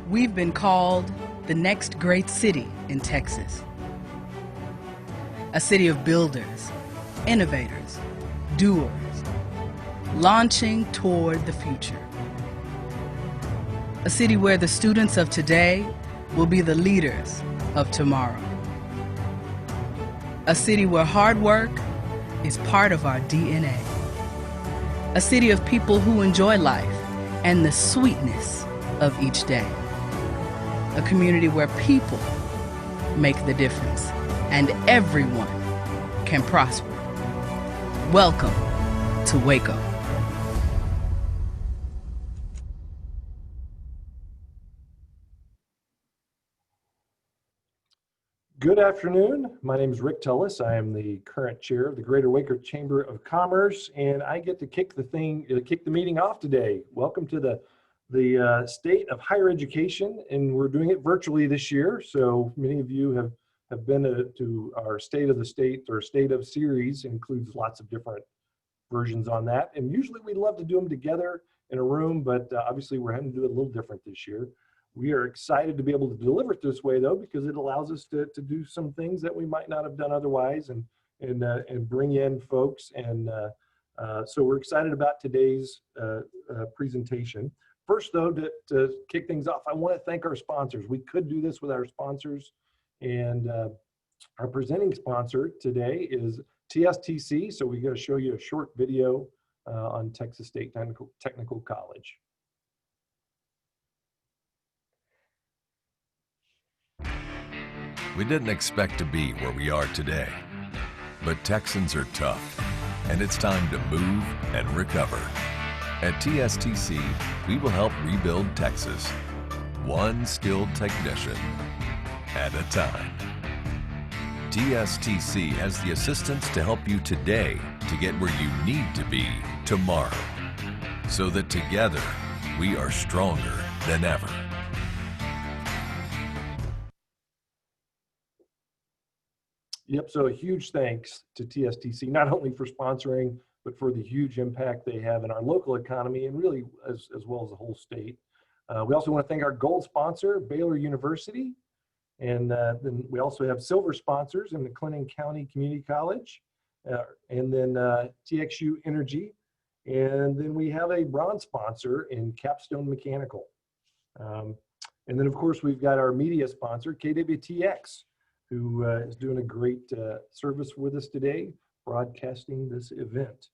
We've been called the next great city in Texas. A city of builders, innovators, doers, launching toward the future. A city where the students of today will be the leaders of tomorrow. A city where hard work is part of our DNA. A city of people who enjoy life and the sweetness of each day. A community where people make the difference and everyone can prosper. Welcome to Waco. Good afternoon. My name is Rick Tullis. I am the current chair of the Greater Waco Chamber of Commerce, and I get to kick the meeting off today. Welcome to the state of higher education, and we're doing it virtually this year. So many of you have been to our State of the State or State of series. It includes lots of different versions on that. And usually we love to do them together in a room, but obviously we're having to do it a little different this year. We are excited to be able to deliver it this way, though, because it allows us to do some things that we might not have done otherwise, and bring in folks. And so we're excited about today's presentation. First, though, to kick things off, I want to thank our sponsors. We could do this with our sponsors, and our presenting sponsor today is TSTC. So we're going to show you a short video on Texas State Technical College. We didn't expect to be where we are today, but Texans are tough, and it's time to move and recover. At TSTC, we will help rebuild Texas, one skilled technician at a time. TSTC has the assistance to help you today to get where you need to be tomorrow, so that together we are stronger than ever. Yep, so a huge thanks to TSTC, not only for sponsoring, but for the huge impact they have in our local economy and really as well as the whole state. We also want to thank our gold sponsor, Baylor University. And then we also have silver sponsors in McLennan County Community College, and then TXU Energy. And then we have a bronze sponsor in Capstone Mechanical. And then, of course, we've got our media sponsor, KWTX, who is doing a great service with us today, broadcasting this event.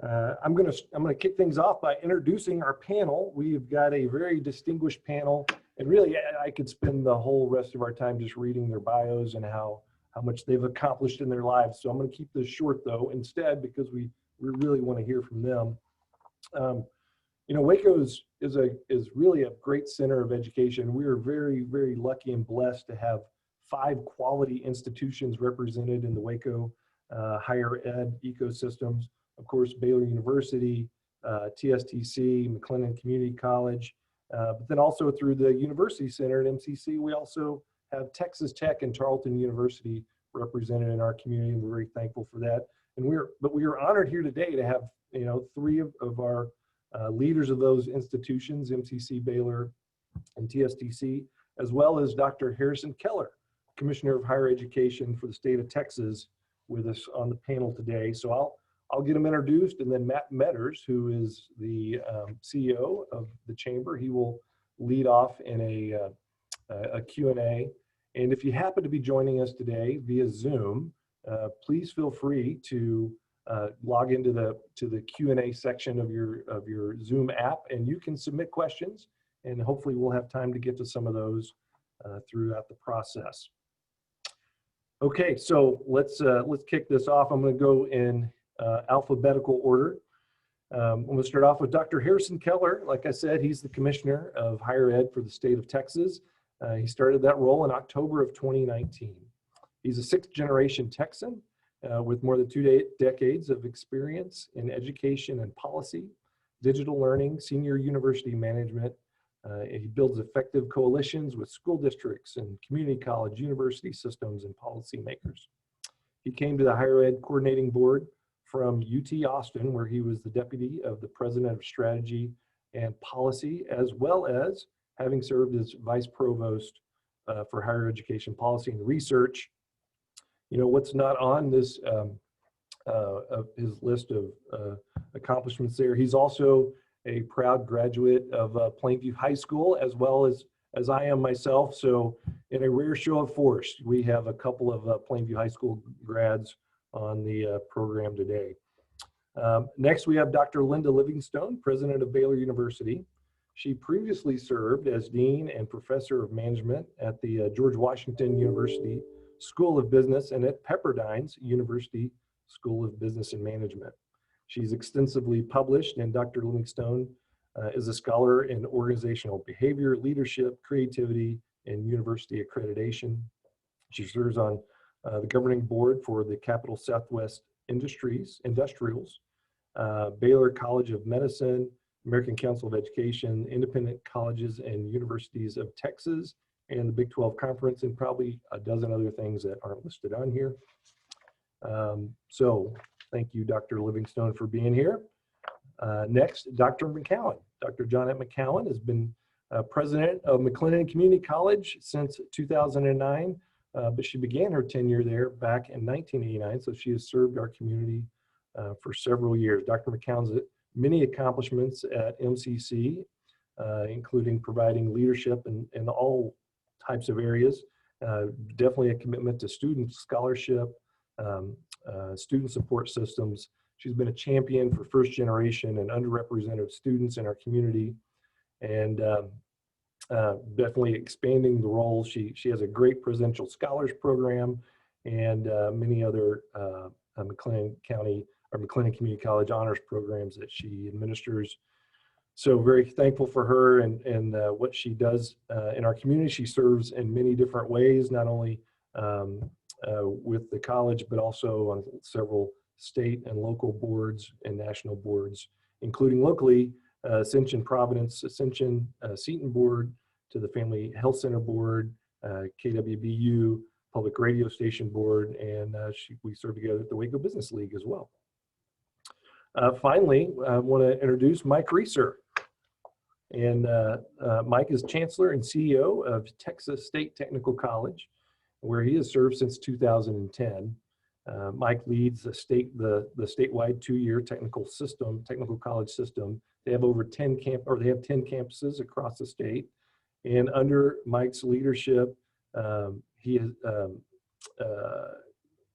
I'm gonna kick things off by introducing our panel. We've got a very distinguished panel, and really I could spend the whole rest of our time just reading their bios and how much they've accomplished in their lives. So I'm gonna keep this short though, instead, because we really want to hear from them. You know, Waco is really a great center of education. We are very, very lucky and blessed to have 5 quality institutions represented in the Waco higher ed ecosystems. Of course, Baylor University, TSTC, McLennan Community College, but then also through the University Center at MCC, we also have Texas Tech and Tarleton University represented in our community, and we're very thankful for that. And we are honored here today to have 3 of our leaders of those institutions, MCC, Baylor, and TSTC, as well as Dr. Harrison Keller, Commissioner of Higher Education for the state of Texas, with us on the panel today. So I'll get him introduced, and then Matt Metters, who is the CEO of the Chamber, he will lead off in a Q&A. And if you happen to be joining us today via Zoom, please feel free to log into the Q&A section of your Zoom app, and you can submit questions, and hopefully we'll have time to get to some of those throughout the process. Okay, so let's kick this off. I'm going to go in alphabetical order. I'm going to start off with Dr. Harrison Keller. Like I said, he's the Commissioner of Higher Ed for the state of Texas. He started that role in October of 2019. He's a 6th-generation Texan with more than 2 decades of experience in education and policy, digital learning, senior university management. He builds effective coalitions with school districts and community college, university systems, and policymakers. He came to the Higher Ed Coordinating Board from UT Austin, where he was the Deputy of the President of Strategy and Policy, as well as having served as Vice Provost for Higher Education Policy and Research. You know, what's not on this of his list of accomplishments there. He's also a proud graduate of Plainview High School, as well as I am myself. So in a rare show of force, we have a couple of Plainview High School grads on the program today. Next, we have Dr. Linda Livingstone, president of Baylor University. She previously served as Dean and Professor of Management at the George Washington University School of Business and at Pepperdine's University School of Business and Management. She's extensively published, and Dr. Livingstone is a scholar in organizational behavior, leadership, creativity, and university accreditation. She serves on the governing board for the Capital Southwest Industrials, Baylor College of Medicine, American Council of Education, Independent Colleges and Universities of Texas, and the Big 12 Conference, and probably a dozen other things that aren't listed on here. So thank you, Dr. Livingstone, for being here. Next, Dr. McCowan. Dr. Johnette McCowan has been president of McLennan Community College since 2009, but she began her tenure there back in 1989, so she has served our community for several years. Dr. McCowan's many accomplishments at MCC, including providing leadership in all types of areas, definitely a commitment to student scholarship, student support systems. She's been a champion for first generation and underrepresented students in our community, and definitely expanding the role. She has a great presidential scholars program and many other McLennan County or McLennan Community College honors programs that she administers. So very thankful for her and what she does in our community. She serves in many different ways, not only with the college, but also on several state and local boards and national boards, including locally, Ascension Providence, Ascension Seton Board, to the Family Health Center Board, KWBU, Public Radio Station Board, and we serve together at the Waco Business League as well. Finally, I want to introduce Mike Reeser. And Mike is Chancellor and CEO of Texas State Technical College, where he has served since 2010. Mike leads the statewide two-year technical college system. They have over 10 campuses across the state. And under Mike's leadership, he has,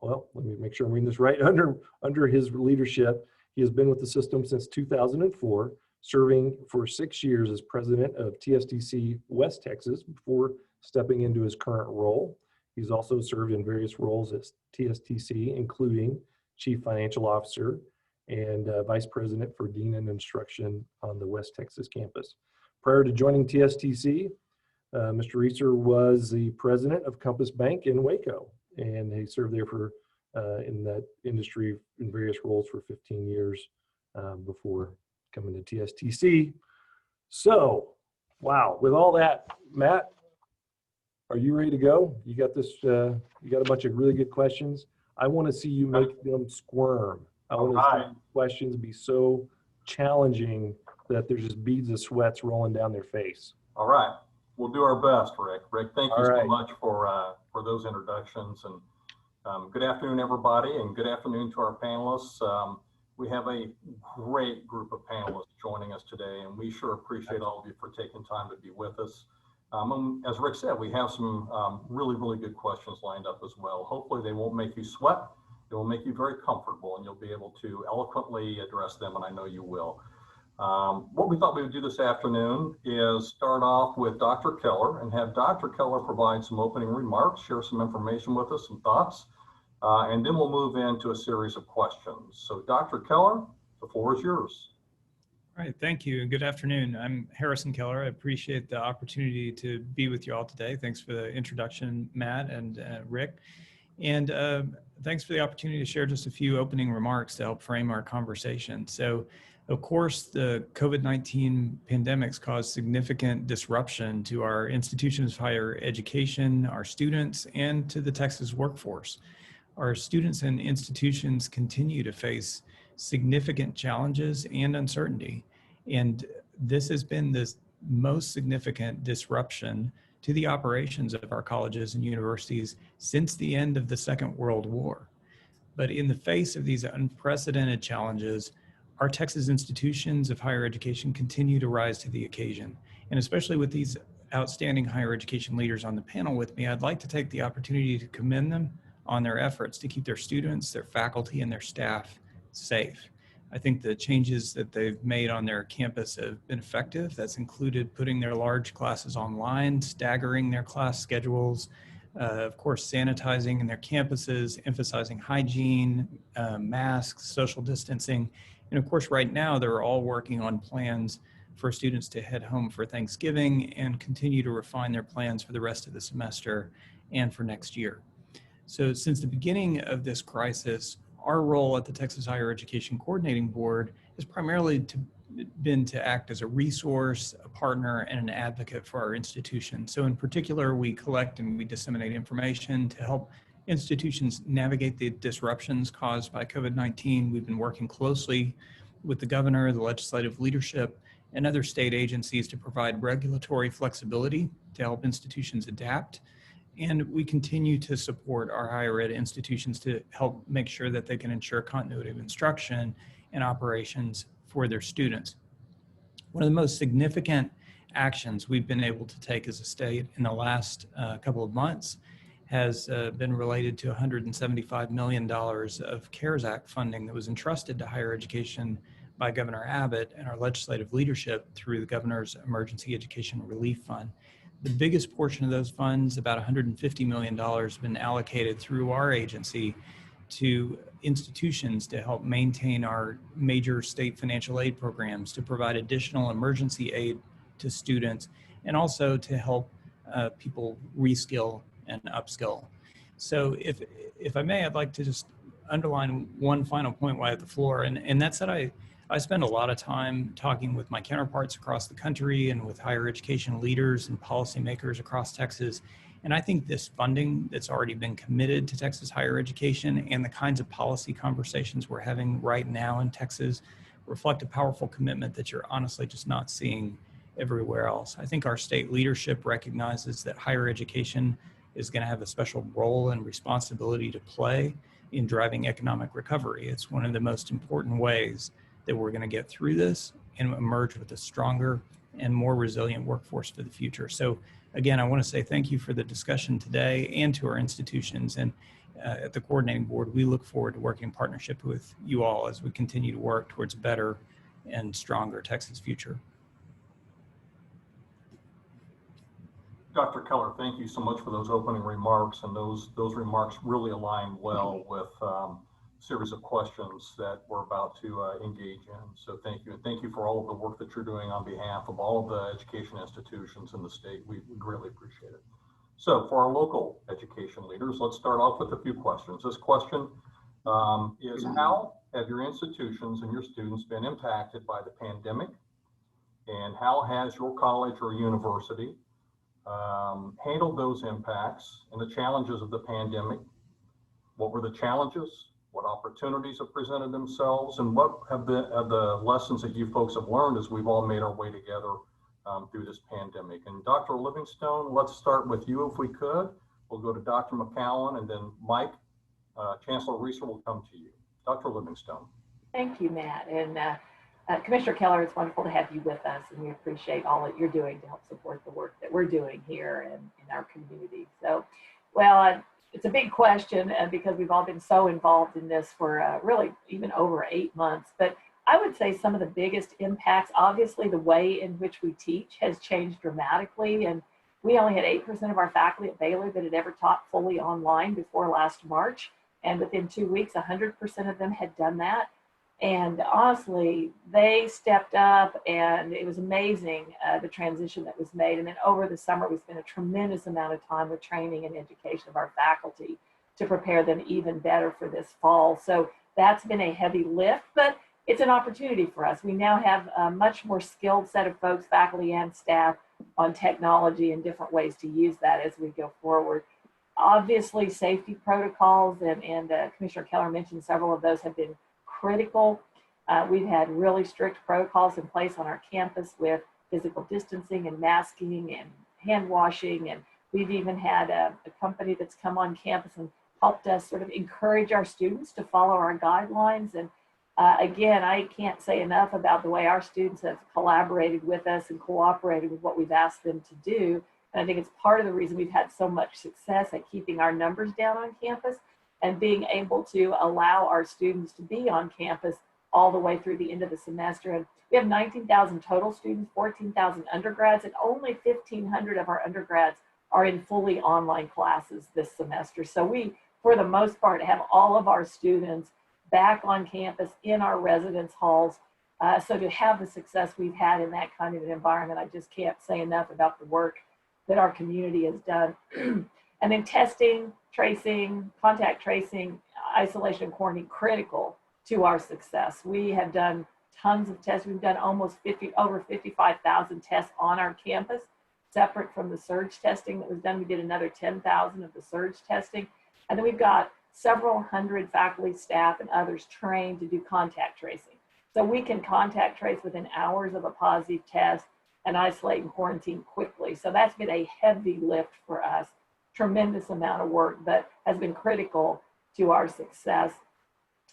well, let me make sure I'm reading this right. Under his leadership, he has been with the system since 2004, serving for 6 years as president of TSTC West Texas before stepping into his current role. He's also served in various roles at TSTC, including Chief Financial Officer and Vice President for Dean and Instruction on the West Texas campus. Prior to joining TSTC, Mr. Reeser was the president of Compass Bank in Waco, and he served there for in that industry in various roles for 15 years before coming to TSTC. So, wow, with all that, Matt, are you ready to go? You got this, you got a bunch of really good questions. I want to see you make them squirm. I want to see questions be so challenging that there's just beads of sweats rolling down their face. All right. We'll do our best, Rick. Rick, thank you so much for those introductions. And good afternoon, everybody, and good afternoon to our panelists. We have a great group of panelists joining us today, and we sure appreciate all of you for taking time to be with us. As Rick said, we have some really, really good questions lined up as well. Hopefully they won't make you sweat. They will make you very comfortable, and you'll be able to eloquently address them, and I know you will. What we thought we would do this afternoon is start off with Dr. Keller and have Dr. Keller provide some opening remarks, share some information with us, some thoughts, and then we'll move into a series of questions. So Dr. Keller, the floor is yours. All right, thank you, and good afternoon. I'm Harrison Keller. I appreciate the opportunity to be with you all today. Thanks for the introduction, Matt and Rick. And thanks for the opportunity to share just a few opening remarks to help frame our conversation. So, of course, the COVID-19 pandemic's caused significant disruption to our institutions of higher education, our students, and to the Texas workforce. Our students and institutions continue to face significant challenges and uncertainty. And this has been most significant disruption to the operations of our colleges and universities since the end of the Second World War. But in the face of these unprecedented challenges, our Texas institutions of higher education continue to rise to the occasion. And especially with these outstanding higher education leaders on the panel with me, I'd like to take the opportunity to commend them on their efforts to keep their students, their faculty, and their staff safe. I think the changes that they've made on their campus have been effective. That's included putting their large classes online, staggering their class schedules, of course, sanitizing in their campuses, emphasizing hygiene, masks, social distancing. And of course, right now, they're all working on plans for students to head home for Thanksgiving and continue to refine their plans for the rest of the semester and for next year. So since the beginning of this crisis, our role at the Texas Higher Education Coordinating Board has primarily been to act as a resource, a partner, and an advocate for our institution. So in particular, we collect and we disseminate information to help institutions navigate the disruptions caused by COVID-19. We've been working closely with the governor, the legislative leadership, and other state agencies to provide regulatory flexibility to help institutions adapt. And we continue to support our higher ed institutions to help make sure that they can ensure continuity of instruction and operations for their students. One of the most significant actions we've been able to take as a state in the last couple of months has been related to $175 million of CARES Act funding that was entrusted to higher education by Governor Abbott and our legislative leadership through the Governor's Emergency Education Relief Fund. The biggest portion of those funds, about $150 million, has been allocated through our agency to institutions to help maintain our major state financial aid programs, to provide additional emergency aid to students, and also to help people reskill and upskill. So if I may, I'd like to just underline one final point while I have the floor, and that's that I spend a lot of time talking with my counterparts across the country and with higher education leaders and policymakers across Texas. And I think this funding that's already been committed to Texas higher education and the kinds of policy conversations we're having right now in Texas reflect a powerful commitment that you're honestly just not seeing everywhere else. I think our state leadership recognizes that higher education is going to have a special role and responsibility to play in driving economic recovery. It's one of the most important ways that we're going to get through this and emerge with a stronger and more resilient workforce for the future. So again, I want to say thank you for the discussion today and to our institutions. And at the coordinating board, we look forward to working in partnership with you all as we continue to work towards a better and stronger Texas future. Dr. Keller, thank you so much for those opening remarks, and those remarks really align well with series of questions that we're about to engage in. So thank you. And thank you for all of the work that you're doing on behalf of all of the education institutions in the state. We greatly appreciate it. So for our local education leaders, let's start off with a few questions. This question is, how have your institutions and your students been impacted by the pandemic? And how has your college or university handled those impacts and the challenges of the pandemic? What were the challenges? What opportunities have presented themselves, and what have the lessons that you folks have learned as we've all made our way together through this pandemic? And Dr. Livingstone, let's start with you if we could. We'll go to Dr. McCowan, and then Mike, Chancellor Reeser will come to you. Dr. Livingstone. Thank you, Matt. And Commissioner Keller, it's wonderful to have you with us, and we appreciate all that you're doing to help support the work that we're doing here in our community. So, well, it's a big question because we've all been so involved in this for really even over 8 months. But I would say some of the biggest impacts, obviously the way in which we teach has changed dramatically. And we only had 8% of our faculty at Baylor that had ever taught fully online before last March. And within 2 weeks, 100% of them had done that. And honestly, they stepped up, and it was amazing the transition that was made. And then over the summer, we spent a tremendous amount of time with training and education of our faculty to prepare them even better for this fall. So that's been a heavy lift, but it's an opportunity for us. We now have a much more skilled set of folks, faculty and staff, on technology and different ways to use that as we go forward. Obviously, safety protocols, and Commissioner Keller mentioned several of those have been critical. We've had really strict protocols in place on our campus with physical distancing and masking and hand washing. And we've even had a company that's come on campus and helped us sort of encourage our students to follow our guidelines. And again, I can't say enough about the way our students have collaborated with us and cooperated with what we've asked them to do. And I think it's part of the reason we've had so much success at keeping our numbers down on campus and being able to allow our students to be on campus all the way through the end of the semester. And we have 19,000 total students, 14,000 undergrads, and only 1,500 of our undergrads are in fully online classes this semester. So we, for the most part, have all of our students back on campus in our residence halls. So to have the success we've had in that kind of an environment, I just can't say enough about the work that our community has done. And then testing, tracing, contact tracing, isolation and quarantine, critical to our success. We have done tons of tests. We've done almost over 55,000 tests on our campus, separate from the surge testing that was done. We did another 10,000 of the surge testing. And then we've got several hundred faculty, staff, and others trained to do contact tracing. So we can contact trace within hours of a positive test and isolate and quarantine quickly. So that's been a heavy lift for us, tremendous amount of work, but has been critical to our success.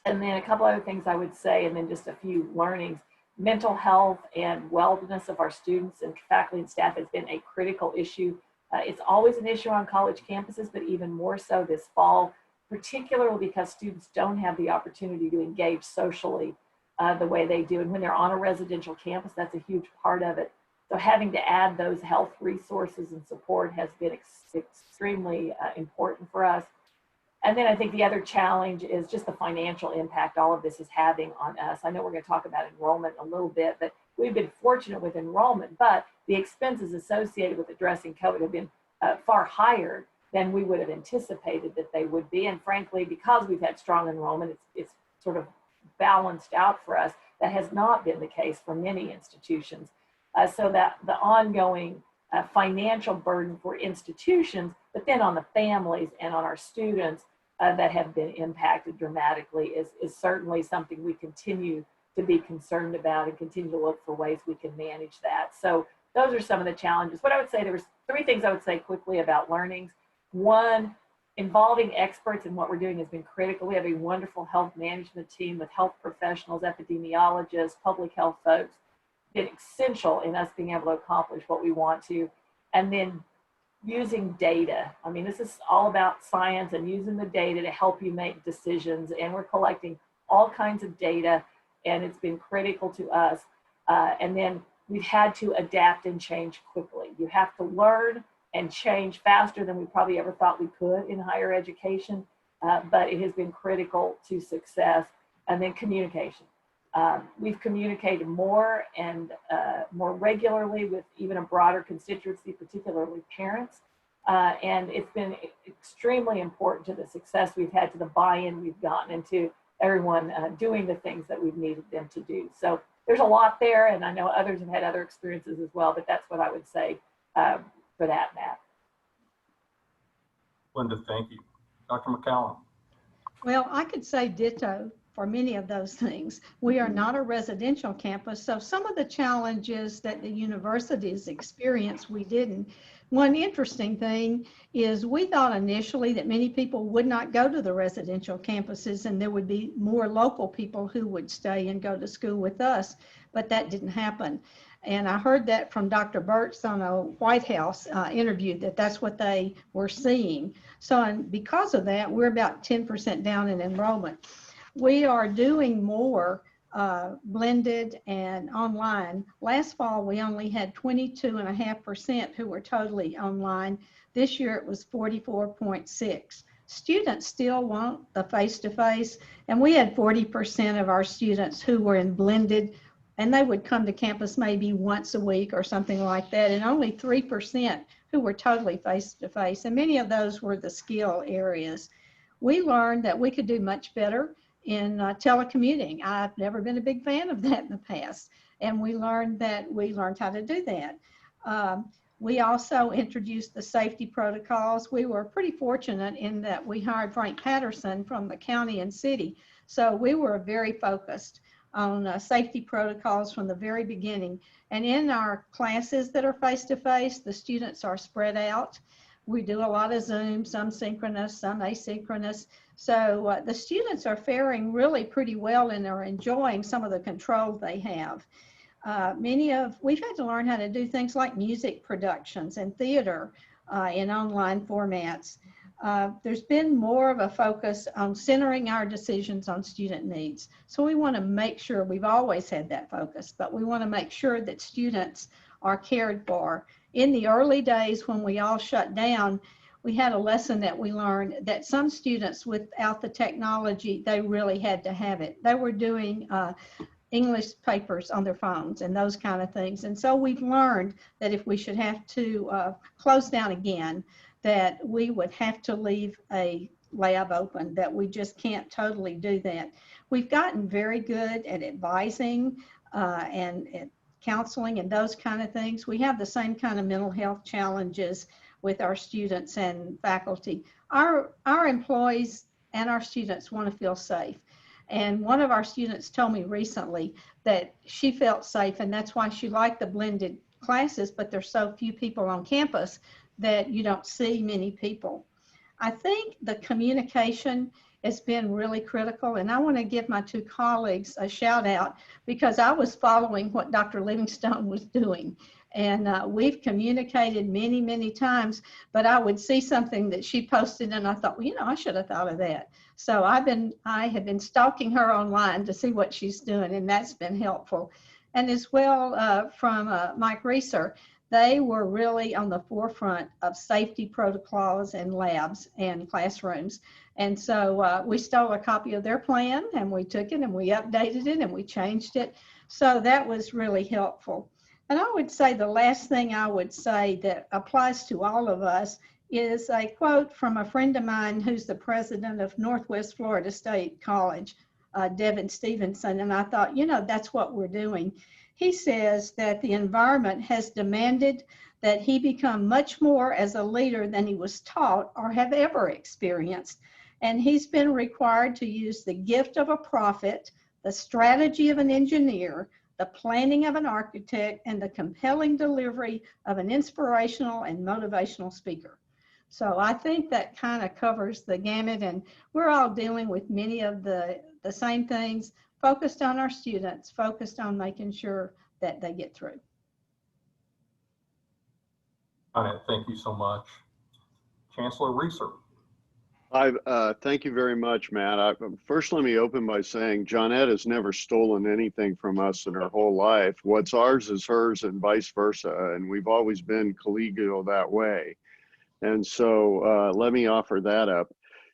And then a couple other things I would say, and then just a few learnings. Mental health and wellness of our students and faculty and staff has been a critical issue. It's always an issue on college campuses, but even more so this fall, particularly because students don't have the opportunity to engage socially the way they do. And when they're on a residential campus, that's a huge part of it. So having to add those health resources and support has been extremely important for us. And then I think the other challenge is just the financial impact all of this is having on us. I know we're going to talk about enrollment a little bit, but we've been fortunate with enrollment, but the expenses associated with addressing COVID have been far higher than we would have anticipated that they would be. And frankly, because we've had strong enrollment, it's sort of balanced out for us. That has not been the case for many institutions. So that the ongoing financial burden for institutions, but then on the families and on our students that have been impacted dramatically is certainly something we continue to be concerned about and continue to look for ways we can manage that. So those are some of the challenges. What I would say, there was 3 things I would say quickly about learnings. One, involving experts in what we're doing has been critical. We have a wonderful health management team with health professionals, epidemiologists, public health folks. Been essential in us being able to accomplish what we want to. And then using data. I mean, this is all about science and using the data to help you make decisions. And we're collecting all kinds of data, and it's been critical to us. And then we've had to adapt and change quickly. You have to learn and change faster than we probably ever thought we could in higher education, but it has been critical to success. And then communication. We've communicated more and more regularly with even a broader constituency, particularly parents. And it's been extremely important to the success we've had, to the buy-in we've gotten, and to everyone doing the things that we've needed them to do. So there's a lot there, and I know others have had other experiences as well, but that's what I would say for that, Matt. Linda, thank you. Dr. McLennan. Well, I could say ditto for many of those things. We are not a residential campus, so some of the challenges that the universities experienced, we didn't. One interesting thing is we thought initially that many people would not go to the residential campuses and there would be more local people who would stay and go to school with us, but that didn't happen. And I heard that from Dr. Burtz on a White House interview, that that's what they were seeing. So and because of that, we're about 10% down in enrollment. We are doing more blended and online. Last fall, we only had 22.5% who were totally online. This year, it was 44.6. Students still want the face-to-face, and we had 40% of our students who were in blended, and they would come to campus maybe once a week or something like that, and only 3% who were totally face-to-face, and many of those were the skill areas. We learned that we could do much better in telecommuting. I've never been a big fan of that in the past, and we learned how to do that. We also introduced the safety protocols. We were pretty fortunate in that we hired Frank Patterson from the county and city, so we were very focused. on safety protocols from the very beginning. And in our classes that are face-to-face, the students are spread out. We do a lot of Zoom, some synchronous, some asynchronous. So the students are faring really pretty well and are enjoying some of the control they have. We've had to learn how to do things like music productions and theater in online formats. There's been more of a focus on centering our decisions on student needs. So we want to make sure, we've always had that focus, but we want to make sure that students are cared for. In the early days when we all shut down, we had a lesson that we learned that some students without the technology, they really had to have it. They were doing English papers on their phones and those kind of things. And so we've learned that if we should have to close down again, that we would have to leave a lab open, that we just can't totally do that. We've gotten very good at advising and at counseling and those kind of things. We have the same kind of mental health challenges with our students and faculty. Our employees and our students want to feel safe. And one of our students told me recently that she felt safe, and that's why she liked the blended classes, but there's so few people on campus that you don't see many people. I think the communication has been really critical, and I want to give my two colleagues a shout out because I was following what Dr. Livingstone was doing. And we've communicated many, many times, but I would see something that she posted and I thought, well, you know, I should have thought of that. So I have been stalking her online to see what she's doing, and that's been helpful. And as well from Mike Reeser, they were really on the forefront of safety protocols and labs and classrooms. And so we stole a copy of their plan and we took it and we updated it and we changed it. So that was really helpful. And I would say the last thing I would say that applies to all of us is a quote from a friend of mine who's the president of Northwest Florida State College, Devin Stevenson. And I thought, you know, that's what we're doing. He says that the environment has demanded that he become much more as a leader than he was taught or have ever experienced. And he's been required to use the gift of a prophet, the strategy of an engineer, the planning of an architect, and the compelling delivery of an inspirational and motivational speaker. So I think that kind of covers the gamut, and we're all dealing with many of the same things, focused on our students, focused on making sure that they get through. All right, thank you so much. Chancellor Reeser. Thank you very much, Matt. First, let me open by saying Johnette has never stolen anything from us in her whole life. What's ours is hers and vice versa, and we've always been collegial that way. And so let me offer that up.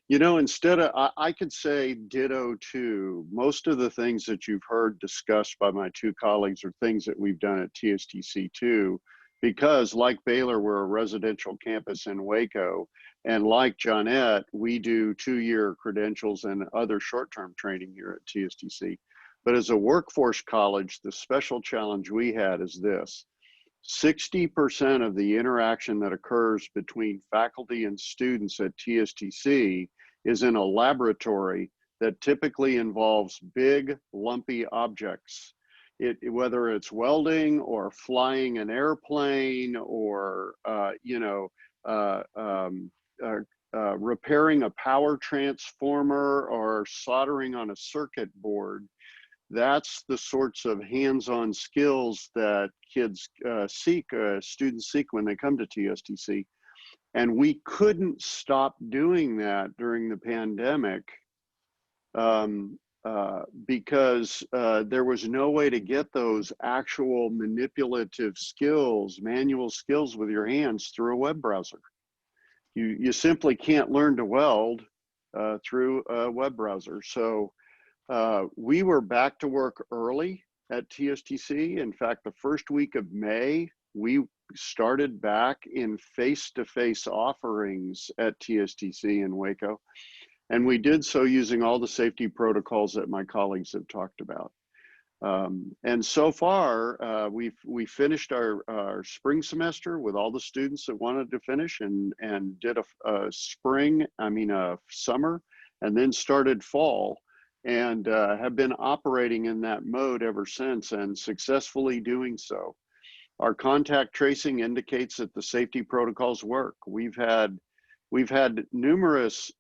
You know, instead of, I could say ditto to most of the things that you've heard discussed by my two colleagues are things that we've done at TSTC too, because like Baylor, we're a residential campus in Waco. And like Johnette, we do 2-year credentials and other short-term training here at TSTC. But as a workforce college, the special challenge we had is this. 60% of the interaction that occurs between faculty and students at TSTC is in a laboratory that typically involves big, lumpy objects. Whether it's welding or flying an airplane or, repairing a power transformer or soldering on a circuit board, that's the sorts of hands-on skills that kids students seek when they come to TSTC. And we couldn't stop doing that during the pandemic because there was no way to get those actual manipulative skills, manual skills with your hands through a web browser. You simply can't learn to weld through a web browser. So we were back to work early at TSTC. In fact, the first week of May, we started back in face-to-face offerings at TSTC in Waco. And we did so using all the safety protocols that my colleagues have talked about. And so far, we finished our spring semester with all the students that wanted to finish and did a summer and then started fall. and have been operating in that mode ever since and successfully doing so. Our contact tracing indicates that the safety protocols work. We've had numerous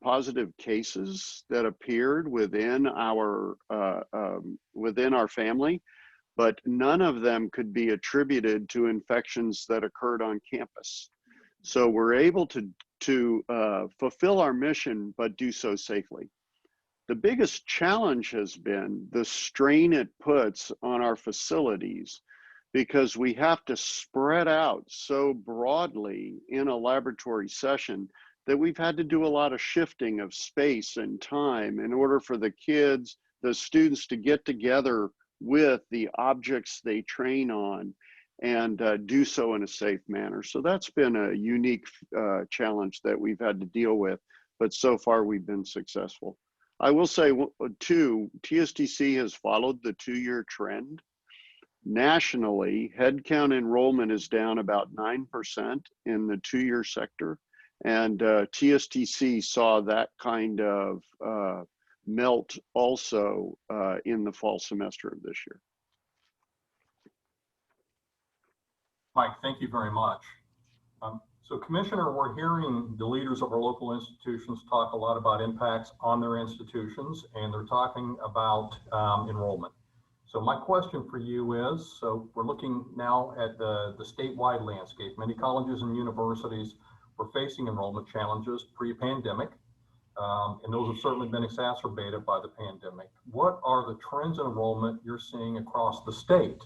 positive cases that appeared within our family, but none of them could be attributed to infections that occurred on campus. So we're able to fulfill our mission, but do so safely. The biggest challenge has been the strain it puts on our facilities, because we have to spread out so broadly in a laboratory session that we've had to do a lot of shifting of space and time in order for the kids, the students, to get together with the objects they train on and do so in a safe manner. So that's been a unique challenge that we've had to deal with, but so far we've been successful. I will say too, TSTC has followed the 2-year trend. Nationally, headcount enrollment is down about 9% in the 2-year sector, and TSTC saw that kind of melt also in the fall semester of this year. Mike, thank you very much. So Commissioner, we're hearing the leaders of our local institutions talk a lot about impacts on their institutions, and they're talking about enrollment. So my question for you is, so we're looking now at the statewide landscape. Many colleges and universities were facing enrollment challenges pre-pandemic, and those have certainly been exacerbated by the pandemic. What are the trends in enrollment you're seeing across the state?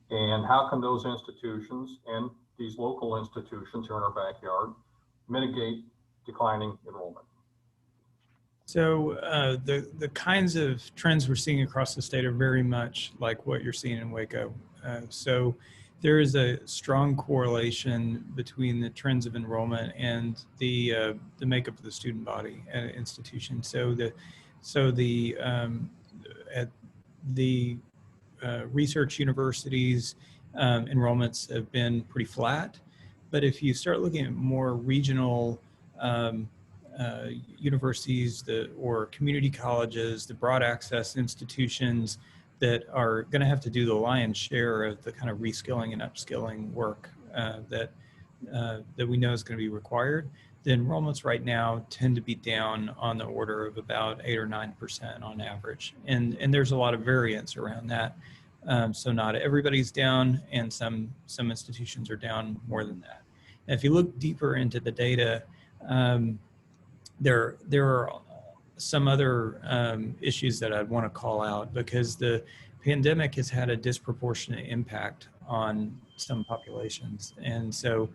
And how can those institutions and these local institutions here in our backyard mitigate declining enrollment? So the kinds of trends we're seeing across the state are very much like what you're seeing in Waco. So there is a strong correlation between the trends of enrollment and the makeup of the student body at an institution. So at the research universities, enrollments have been pretty flat. But if you start looking at more regional universities or community colleges, the broad access institutions that are going to have to do the lion's share of the kind of reskilling and upskilling work that we know is going to be required, the enrollments right now tend to be down on the order of about 8 or 9% on average. And there's a lot of variance around that. So not everybody's down, and some institutions are down more than that. And if you look deeper into the data, there are some other issues that I'd want to call out, because the pandemic has had a disproportionate impact on some populations, and so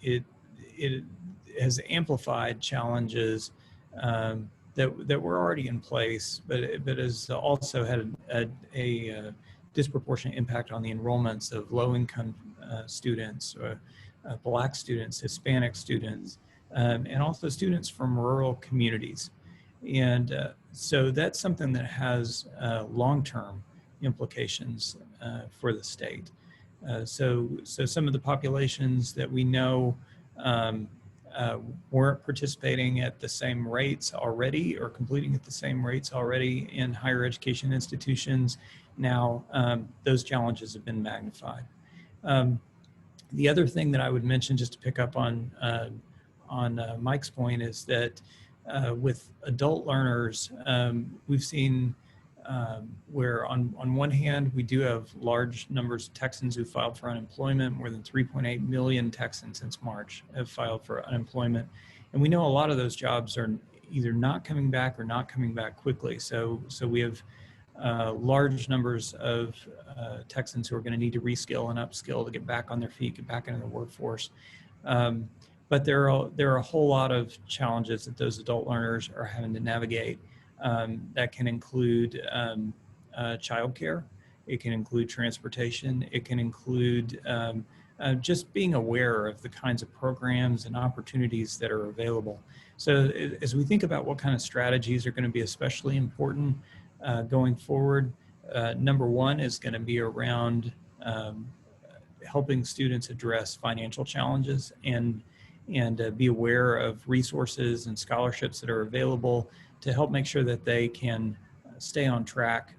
it has amplified challenges that were already in place, but has also had a disproportionate impact on the enrollments of low-income students, Black students, Hispanic students, and also students from rural communities. And so that's something that has long-term implications for the state. So some of the populations that we know weren't participating at the same rates already or completing at the same rates already in higher education institutions, now those challenges have been magnified. The other thing that I would mention, just to pick up on Mike's point, is that with adult learners, we've seen where on one hand, we do have large numbers of Texans who filed for unemployment. More than 3.8 million Texans since March have filed for unemployment. And we know a lot of those jobs are either not coming back or not coming back quickly. So we have large numbers of Texans who are going to need to reskill and upskill to get back on their feet, get back into the workforce. But there are a whole lot of challenges that those adult learners are having to navigate. That can include childcare. It can include transportation. It can include just being aware of the kinds of programs and opportunities that are available. So as we think about what kind of strategies are going to be especially important going forward, number one is going to be around helping students address financial challenges and be aware of resources and scholarships that are available to help make sure that they can stay on track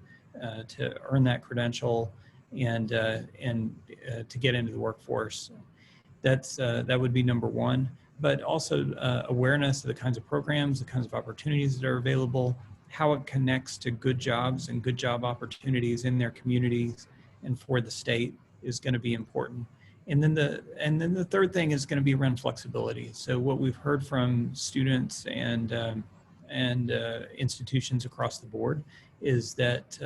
to earn that credential and to get into the workforce. That would be number one. But also awareness of the kinds of programs, the kinds of opportunities that are available, how it connects to good jobs and good job opportunities in their communities and for the state is going to be important. And then the third thing is going to be around flexibility. So what we've heard from students and institutions across the board is that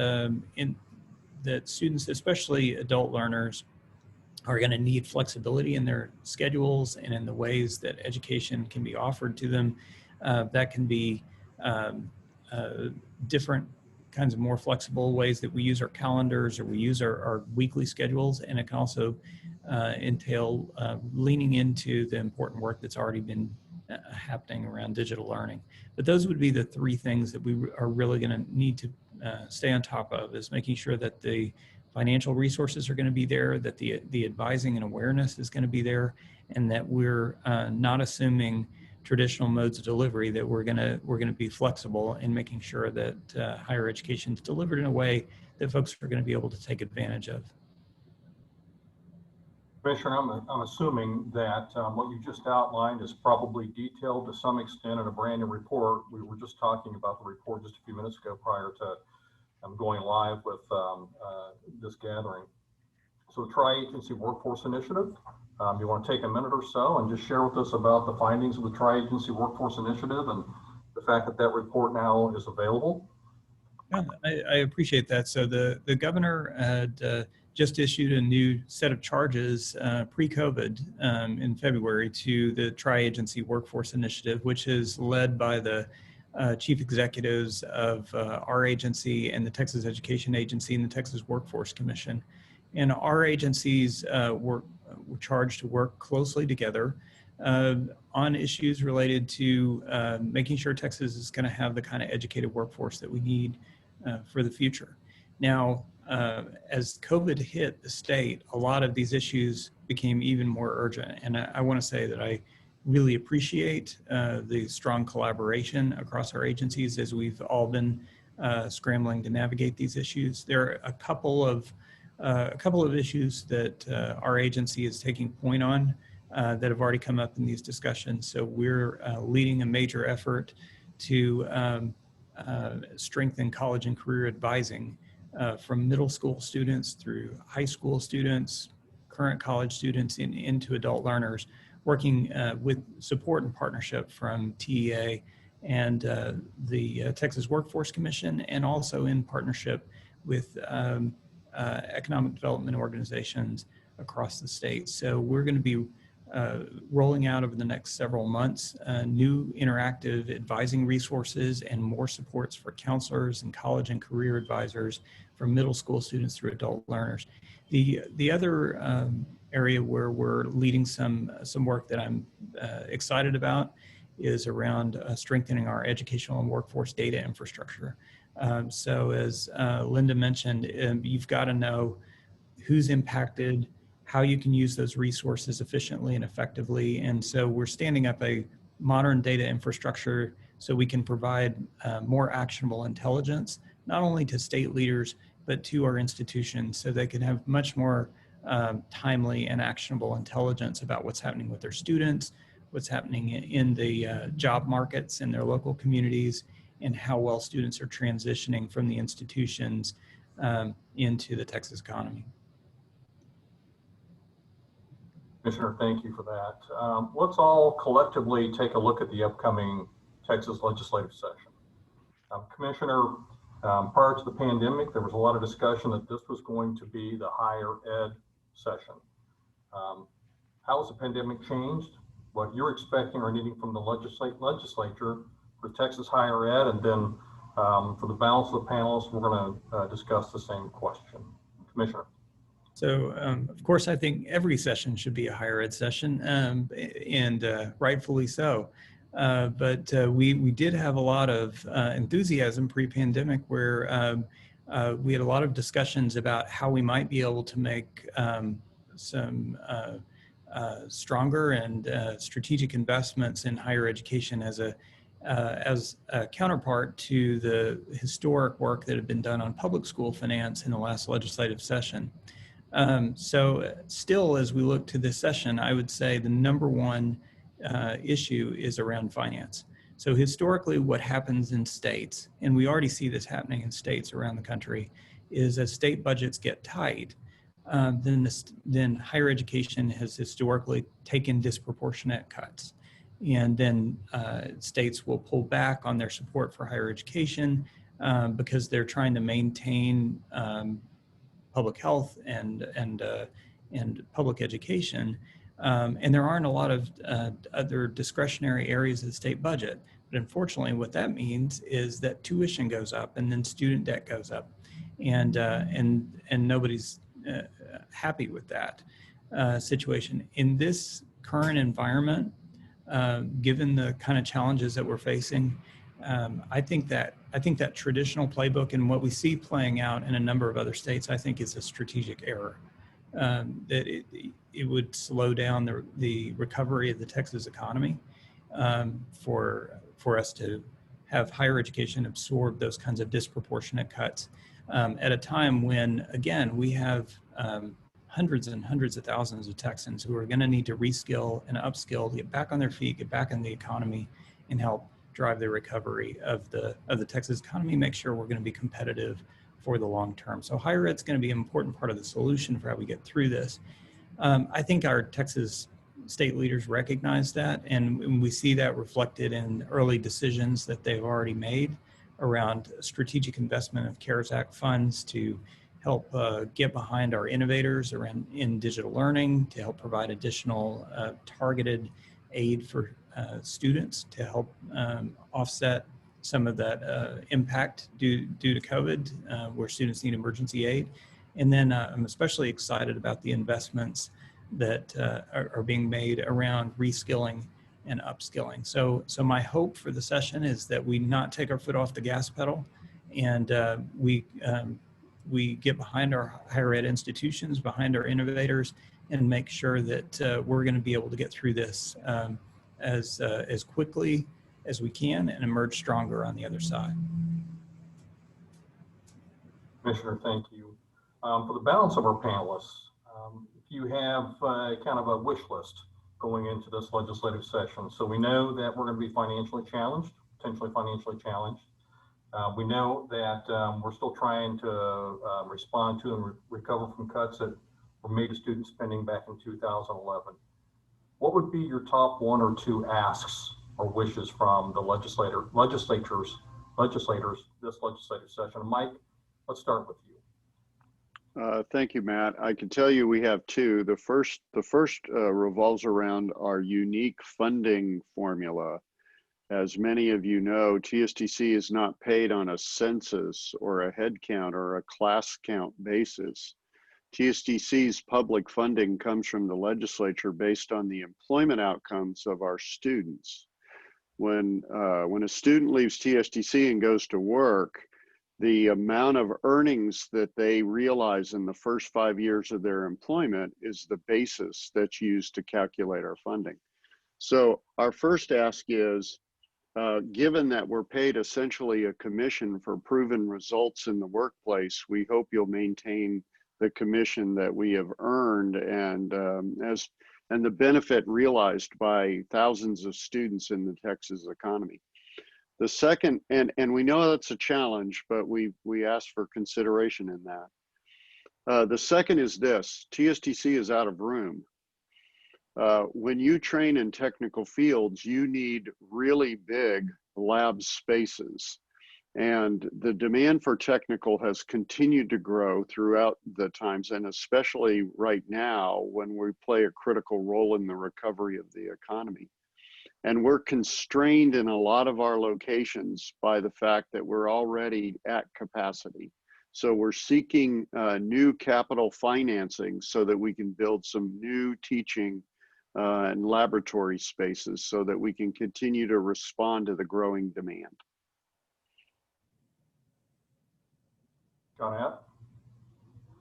that students, especially adult learners, are going to need flexibility in their schedules and in the ways that education can be offered to them. That can be different kinds of more flexible ways that we use our calendars or we use our weekly schedules, and it can also entail leaning into the important work that's already been happening around digital learning. But those would be the three things that we are really going to need to stay on top of, is making sure that the financial resources are going to be there, that the advising and awareness is going to be there, and that we're not assuming traditional modes of delivery, that we're going to be flexible in making sure that higher education is delivered in a way that folks are going to be able to take advantage of. Commissioner, I'm assuming that what you just outlined is probably detailed to some extent in a brand new report. We were just talking about the report just a few minutes ago prior to going live with this gathering. So the Tri-Agency Workforce Initiative, you want to take a minute or so and just share with us about the findings of the Tri-Agency Workforce Initiative and the fact that that report now is available? Yeah, I appreciate that. So the governor had just issued a new set of charges pre-COVID in February to the Tri-Agency Workforce Initiative, which is led by the chief executives of our agency and the Texas Education Agency and the Texas Workforce Commission. And our agencies were charged to work closely together on issues related to making sure Texas is going to have the kind of educated workforce that we need for the future. Now, as COVID hit the state, a lot of these issues became even more urgent. And I want to say that I really appreciate the strong collaboration across our agencies as we've all been scrambling to navigate these issues. There are a couple of issues that our agency is taking point on that have already come up in these discussions. So we're leading a major effort to strengthen college and career advising from middle school students through high school students, current college students, into adult learners, working with support and partnership from TEA and the Texas Workforce Commission, and also in partnership with economic development organizations across the state. So we're going to be rolling out over the next several months new interactive advising resources and more supports for counselors and college and career advisors from middle school students through adult learners. The other area where we're leading some work that I'm excited about is around strengthening our educational and workforce data infrastructure. So as Linda mentioned, you've got to know who's impacted, how you can use those resources efficiently and effectively. And so we're standing up a modern data infrastructure so we can provide more actionable intelligence, not only to state leaders, but to our institutions, so they can have much more timely and actionable intelligence about what's happening with their students, what's happening in the job markets in their local communities, and how well students are transitioning from the institutions into the Texas economy. Commissioner, thank you for that. Let's all collectively take a look at the upcoming Texas legislative session. Commissioner, prior to the pandemic, there was a lot of discussion that this was going to be the higher ed session. How has the pandemic changed what you're expecting or needing from the legislature for Texas higher ed? And then for the balance of the panelists, we're going to discuss the same question. Commissioner. So, of course, I think every session should be a higher ed session, and rightfully so. But we did have a lot of enthusiasm pre-pandemic, where we had a lot of discussions about how we might be able to make some stronger and strategic investments in higher education as as a counterpart to the historic work that had been done on public school finance in the last legislative session. So still, as we look to this session, I would say the number one issue is around finance. So historically, what happens in states, and we already see this happening in states around the country, is as state budgets get tight, then higher education has historically taken disproportionate cuts. And then states will pull back on their support for higher education because they're trying to maintain public health and public education. And there aren't a lot of other discretionary areas of the state budget. But unfortunately, what that means is that tuition goes up and then student debt goes up. And nobody's happy with that situation. In this current environment, given the kind of challenges that we're facing, I think that traditional playbook and what we see playing out in a number of other states, I think is a strategic error. That it would slow down the recovery of the Texas economy for us to have higher education absorb those kinds of disproportionate cuts at a time when, again, we have hundreds and hundreds of thousands of Texans who are going to need to reskill and upskill, get back on their feet, get back in the economy, and help drive the recovery of the Texas economy, make sure we're going to be competitive for the long term. So higher ed's going to be an important part of the solution for how we get through this. I think our Texas state leaders recognize that, and we see that reflected in early decisions that they've already made around strategic investment of CARES Act funds to help get behind our innovators in digital learning, to help provide additional targeted aid for students to help offset some of that impact due to COVID, where students need emergency aid. And then I'm especially excited about the investments that are being made around reskilling and upskilling. So my hope for the session is that we not take our foot off the gas pedal, and we get behind our higher ed institutions, behind our innovators, and make sure that we're going to be able to get through this as quickly as we can and emerge stronger on the other side. Commissioner, thank you. For the balance of our panelists, if you have kind of a wish list going into this legislative session. So we know that we're going to be financially challenged, potentially financially challenged. We know that we're still trying to respond to and recover from cuts that were made to student spending back in 2011. What would be your top one or two asks or wishes from the legislators this legislative session? Mike, let's start with you. Thank you, Matt. I can tell you we have two. The first revolves around our unique funding formula. As many of you know, TSTC is not paid on a census or a head count or a class count basis. TSTC's public funding comes from the legislature based on the employment outcomes of our students. When a student leaves TSTC and goes to work, the amount of earnings that they realize in the first 5 years of their employment is the basis that's used to calculate our funding. So our first ask is, given that we're paid essentially a commission for proven results in the workplace, we hope you'll maintain the commission that we have earned and the benefit realized by thousands of students in the Texas economy. The second, and we know that's a challenge, but we ask for consideration in that. The second is this: TSTC is out of room. When you train in technical fields, you need really big lab spaces. And the demand for technical has continued to grow throughout the times, and especially right now when we play a critical role in the recovery of the economy. And we're constrained in a lot of our locations by the fact that we're already at capacity. So we're seeking new capital financing so that we can build some new teaching and laboratory spaces so that we can continue to respond to the growing demand. John.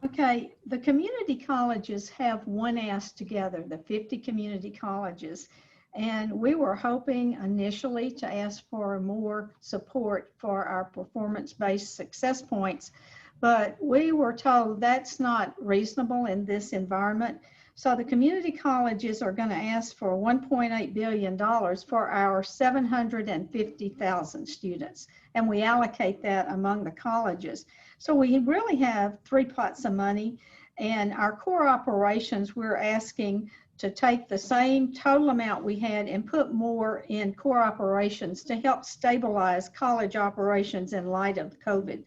Okay, the community colleges have one ask together, the 50 community colleges. And we were hoping initially to ask for more support for our performance-based success points, but we were told that's not reasonable in this environment. So the community colleges are going to ask for $1.8 billion for our 750,000 students, and we allocate that among the colleges. So we really have three pots of money, and our core operations, we're asking to take the same total amount we had and put more in core operations to help stabilize college operations in light of COVID.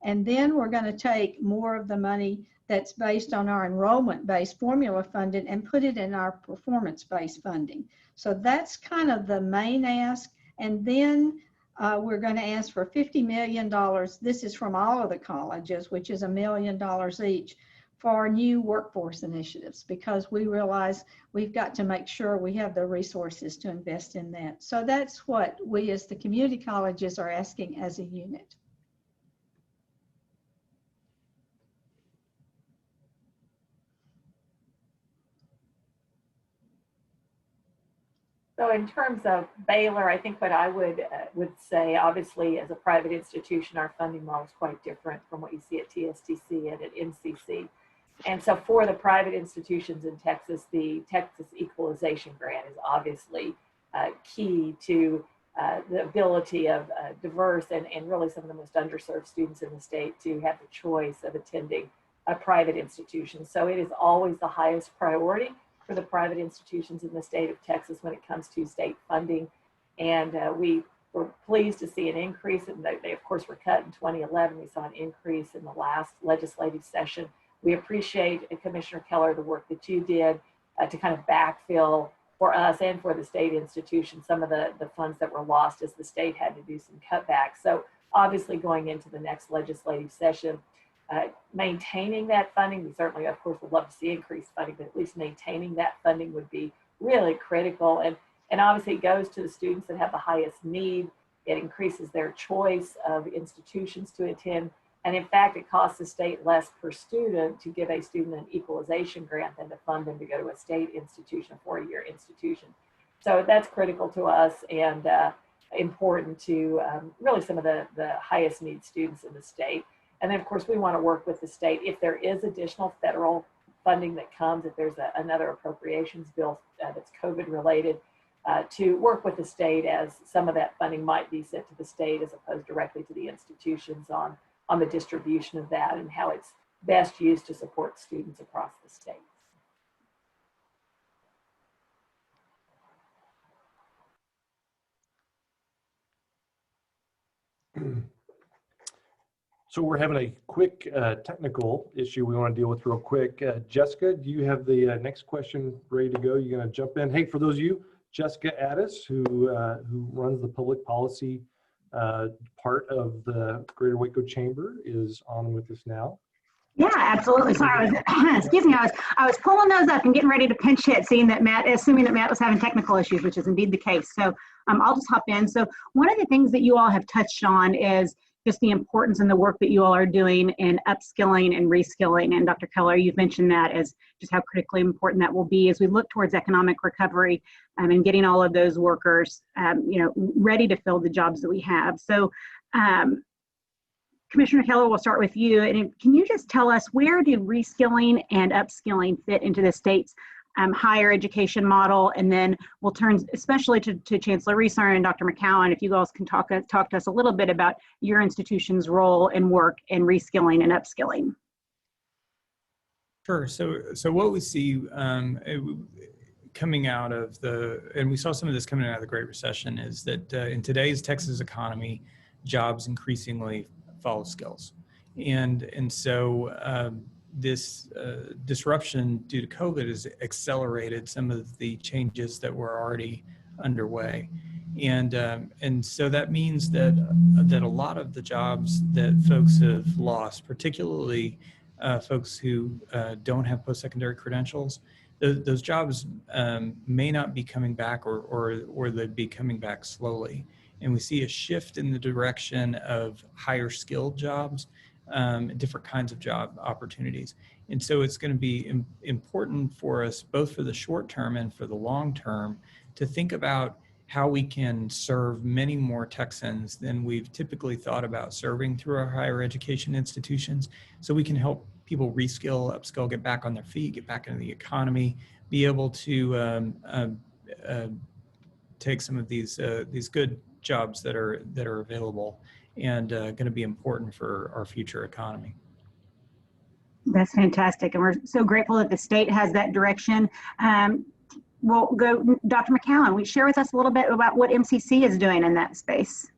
And then we're going to take more of the money that's based on our enrollment-based formula funding and put it in our performance-based funding. So that's kind of the main ask. And then we're going to ask for $50 million. This is from all of the colleges, which is $1 million each, for new workforce initiatives, because we realize we've got to make sure we have the resources to invest in that. So that's what we as the community colleges are asking as a unit. So in terms of Baylor, I think what I would say, obviously, as a private institution, our funding model is quite different from what you see at TSTC and at NCC. And so for the private institutions in Texas, the Texas Equalization Grant is obviously key to the ability of diverse and really some of the most underserved students in the state to have the choice of attending a private institution. So it is always the highest priority for the private institutions in the state of Texas when it comes to state funding. And we were pleased to see an increase, and they of course were cut in 2011. We saw an increase in the last legislative session. We appreciate, Commissioner Keller, the work that you did to kind of backfill for us and for the state institution some of the funds that were lost as the state had to do some cutbacks. So obviously going into the next legislative session, maintaining that funding, we certainly, of course, would love to see increased funding, but at least maintaining that funding would be really critical. And obviously it goes to the students that have the highest need. It increases their choice of institutions to attend. And in fact, it costs the state less per student to give a student an equalization grant than to fund them to go to a state institution, a four-year institution. So that's critical to us and important to really some of the highest need students in the state. And then, of course, we want to work with the state. If there is additional federal funding that comes, if there's another appropriations bill that's COVID related, to work with the state as some of that funding might be sent to the state as opposed directly to the institutions on the distribution of that and how it's best used to support students across the state. So we're having a quick technical issue we want to deal with real quick. Jessica, do you have the next question ready to go? You're going to jump in. Hey, for those of you, Jessica Addis, who runs the public policy part of the Greater Waco Chamber, is on with us now. Yeah, absolutely. Sorry, excuse me, I was pulling those up and getting ready to pinch hit, assuming that Matt was having technical issues, which is indeed the case. So I'll just hop in. So one of the things that you all have touched on is just the importance and the work that you all are doing in upskilling and reskilling. And Dr. Keller, you've mentioned that as just how critically important that will be as we look towards economic recovery and getting all of those workers, ready to fill the jobs that we have. So, Commissioner Keller, we'll start with you. And can you just tell us, where do reskilling and upskilling fit into the state's higher education model? And then we'll turn especially to Chancellor Reeser and Dr. McCowan, if you guys can talk to us a little bit about your institution's role and work in reskilling and upskilling. Sure. So what we see coming out of and we saw some of this coming out of the Great Recession, is that in today's Texas economy, jobs increasingly follow skills. And so this disruption due to COVID has accelerated some of the changes that were already underway. And so that means that a lot of the jobs that folks have lost, particularly folks who don't have post-secondary credentials, those jobs may not be coming back, or they'd be coming back slowly. And we see a shift in the direction of higher skilled jobs, different kinds of job opportunities. And so it's going to be important for us, both for the short term and for the long term, to think about how we can serve many more Texans than we've typically thought about serving through our higher education institutions, so we can help people reskill, upskill, get back on their feet, get back into the economy, be able to take some of these good jobs that are available and going to be important for our future economy. That's fantastic, and we're so grateful that the state has that direction. We'll go, Dr. McLennan, will you share with us a little bit about what MCC is doing in that space?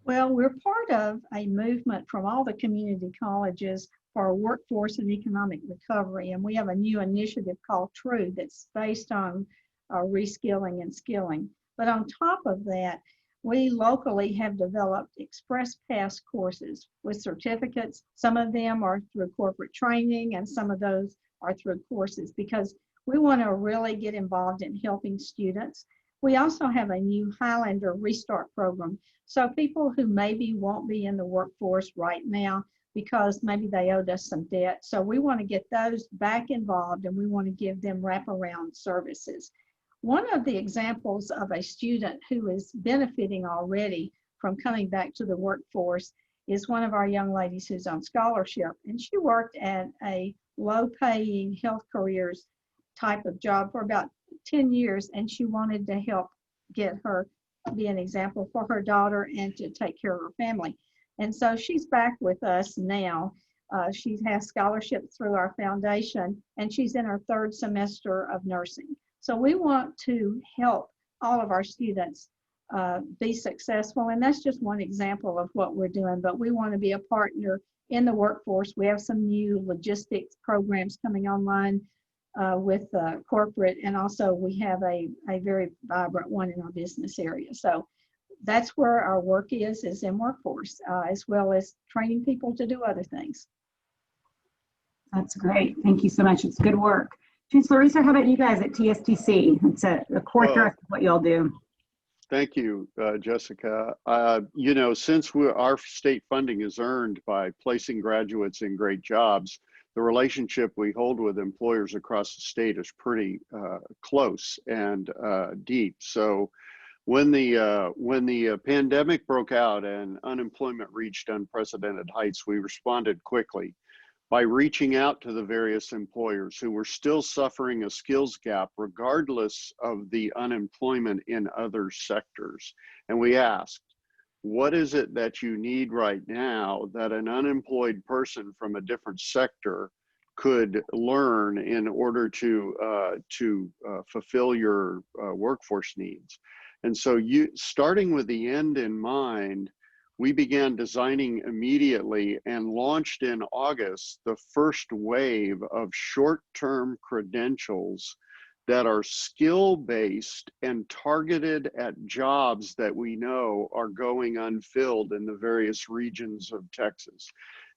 Well, we're part of a movement from all the community colleges for workforce and economic recovery, and we have a new initiative called TRUE that's based on reskilling and skilling. But on top of that, we locally have developed Express Pass courses with certificates. Some of them are through corporate training, and some of those are through courses, because we want to really get involved in helping students. We also have a new Highlander Restart program. So people who maybe won't be in the workforce right now because maybe they owed us some debt. So we want to get those back involved, and we want to give them wraparound services. One of the examples of a student who is benefiting already from coming back to the workforce is one of our young ladies who's on scholarship, and she worked at a low-paying health careers type of job for about 10 years, and she wanted to help get her, be an example for her daughter and to take care of her family. And so she's back with us now. She has scholarships through our foundation, and she's in her 3rd semester of nursing. So we want to help all of our students be successful, and that's just one example of what we're doing, but we want to be a partner in the workforce. We have some new logistics programs coming online with corporate, and also we have a very vibrant one in our business area. So that's where our work is in workforce, as well as training people to do other things. That's great. Thank you so much. It's good work. Chancellor Reeser, how about you guys at TSTC? It's a core thrust of what y'all do. Thank you, Jessica. You know, since our state funding is earned by placing graduates in great jobs, the relationship we hold with employers across the state is pretty close and deep. So when the pandemic broke out and unemployment reached unprecedented heights, we responded quickly by reaching out to the various employers who were still suffering a skills gap regardless of the unemployment in other sectors. And we asked, what is it that you need right now that an unemployed person from a different sector could learn in order to fulfill your workforce needs? And so starting with the end in mind, we began designing immediately and launched in August the first wave of short-term credentials that are skill-based and targeted at jobs that we know are going unfilled in the various regions of Texas.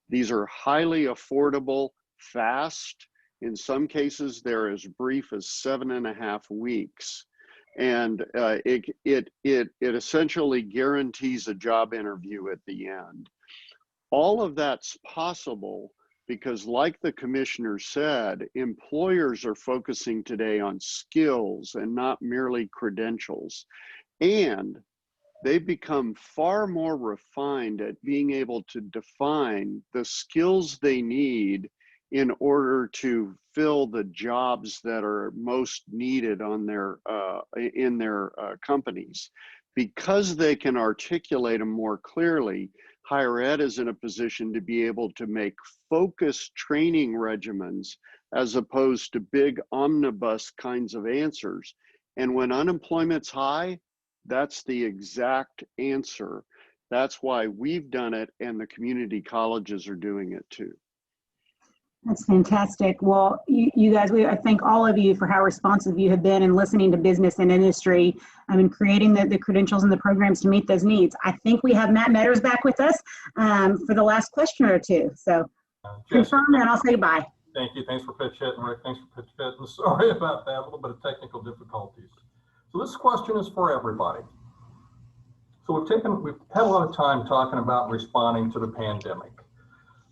These are highly affordable, fast. In some cases, they're as brief as 7.5 weeks. And it essentially guarantees a job interview at the end. All of that's possible because, like the commissioner said, employers are focusing today on skills and not merely credentials. And they've become far more refined at being able to define the skills they need in order to fill the jobs that are most needed on their in their companies. Because they can articulate them more clearly, higher ed is in a position to be able to make focused training regimens as opposed to big omnibus kinds of answers. And when unemployment's high, that's the exact answer. That's why we've done it, and the community colleges are doing it too. That's fantastic. Well, you guys, I thank all of you for how responsive you have been in listening to business and industry and creating the credentials and the programs to meet those needs. I think we have Matt Metters back with us for the last question or two. So confirm and I'll say goodbye. Thank you. Thanks for pitch hitting, Rick. Thanks for pitch hitting. Sorry about that, a little bit of technical difficulties. So this question is for everybody. So we've had a lot of time talking about responding to the pandemic.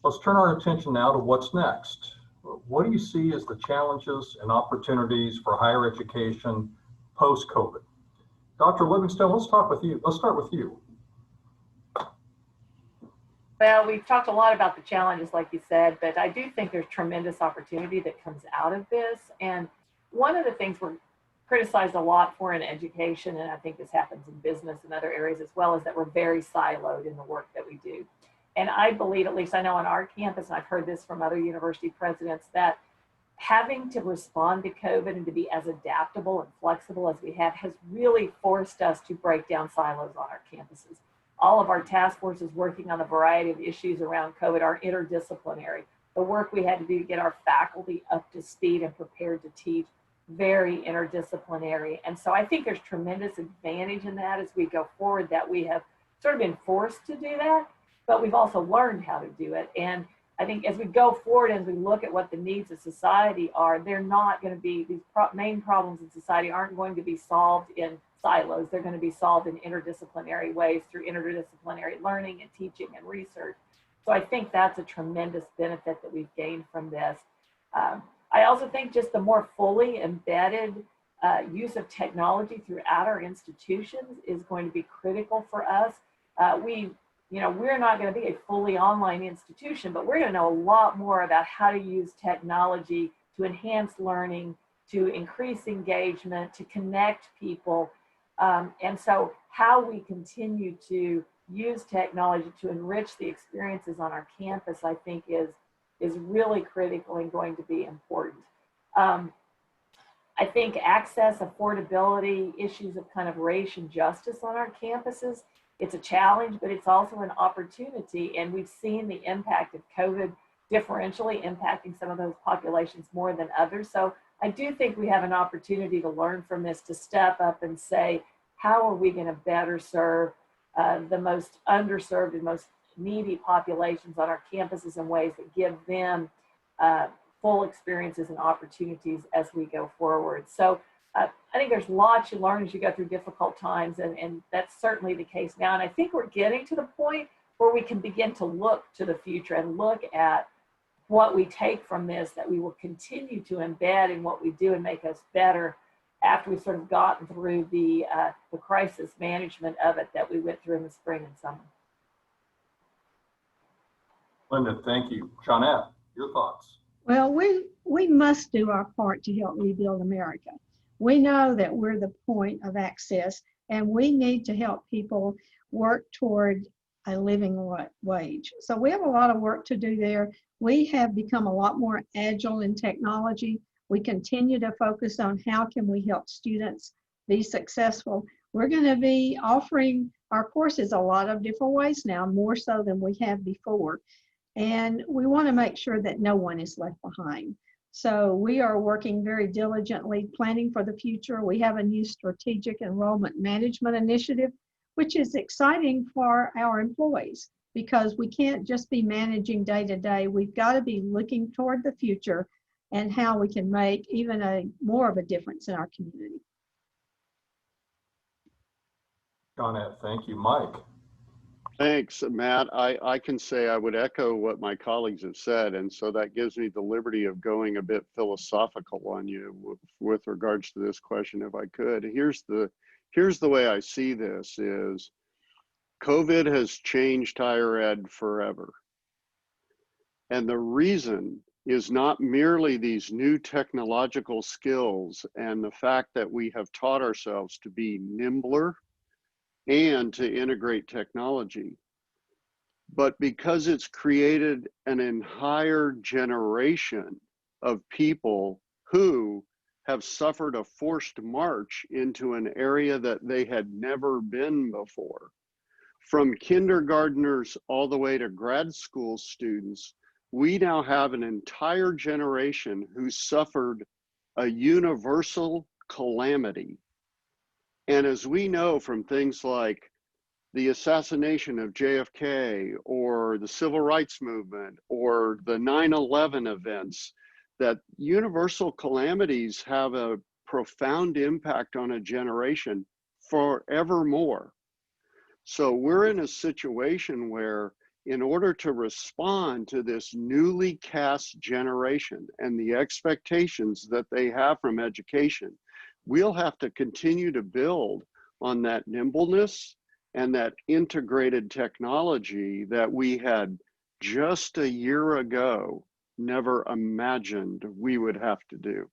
Let's turn our attention now to what's next. What do you see as the challenges and opportunities for higher education post-COVID? Dr. Livingstone, let's talk with you. Let's start with you. Well, we've talked a lot about the challenges, like you said, but I do think there's tremendous opportunity that comes out of this. And one of the things we're criticized a lot for in education, and I think this happens in business and other areas as well, is that we're very siloed in the work that we do. And I believe, at least I know on our campus, and I've heard this from other university presidents, that having to respond to COVID and to be as adaptable and flexible as we have has really forced us to break down silos on our campuses. All of our task forces working on a variety of issues around COVID are interdisciplinary. The work we had to do to get our faculty up to speed and prepared to teach, very interdisciplinary. And so I think there's tremendous advantage in that as we go forward, that we have sort of been forced to do that, but we've also learned how to do it. And I think as we go forward, as we look at what the needs of society are, they're not going to be, these main problems in society aren't going to be solved in silos. They're going to be solved in interdisciplinary ways through interdisciplinary learning and teaching and research. So I think that's a tremendous benefit that we've gained from this. I also think just the more fully embedded use of technology throughout our institutions is going to be critical for us. We're not going to be a fully online institution, but we're going to know a lot more about how to use technology to enhance learning, to increase engagement, to connect people. And so how we continue to use technology to enrich the experiences on our campus, I think is really critical and going to be important. I think access, affordability, issues of kind of race and justice on our campuses, it's a challenge, but it's also an opportunity. And we've seen the impact of COVID differentially impacting some of those populations more than others. So I do think we have an opportunity to learn from this, to step up and say, how are we going to better serve the most underserved and most needy populations on our campuses in ways that give them full experiences and opportunities as we go forward. So I think there's lots you learn as you go through difficult times, and that's certainly the case now. And I think we're getting to the point where we can begin to look to the future and look at what we take from this, that we will continue to embed in what we do and make us better after we've sort of gotten through the crisis management of it that we went through in the spring and summer. Linda, thank you. Johnette, your thoughts? Well, we must do our part to help rebuild America. We know that we're the point of access, and we need to help people work toward a living wage. So we have a lot of work to do there. We have become a lot more agile in technology. We continue to focus on how can we help students be successful. We're going to be offering our courses a lot of different ways now, more so than we have before. And we want to make sure that no one is left behind. So we are working very diligently, planning for the future. We have a new strategic enrollment management initiative, which is exciting for our employees, because we can't just be managing day to day. We've got to be looking toward the future and how we can make even more of a difference in our community. Johnette, thank you. Mike. Thanks, Matt. I can say I would echo what my colleagues have said, and so that gives me the liberty of going a bit philosophical on you with regards to this question, if I could. Here's the way I see this is COVID has changed higher ed forever. And the reason is not merely these new technological skills and the fact that we have taught ourselves to be nimbler and to integrate technology, but because it's created an entire generation of people who have suffered a forced march into an area that they had never been before. From kindergartners all the way to grad school students, we now have an entire generation who suffered a universal calamity. And as we know from things like the assassination of JFK or the civil rights movement or the 9/11 events, that universal calamities have a profound impact on a generation forevermore. So we're in a situation where, in order to respond to this newly cast generation and the expectations that they have from education, we'll have to continue to build on that nimbleness and that integrated technology that we had just a year ago never imagined we would have to do.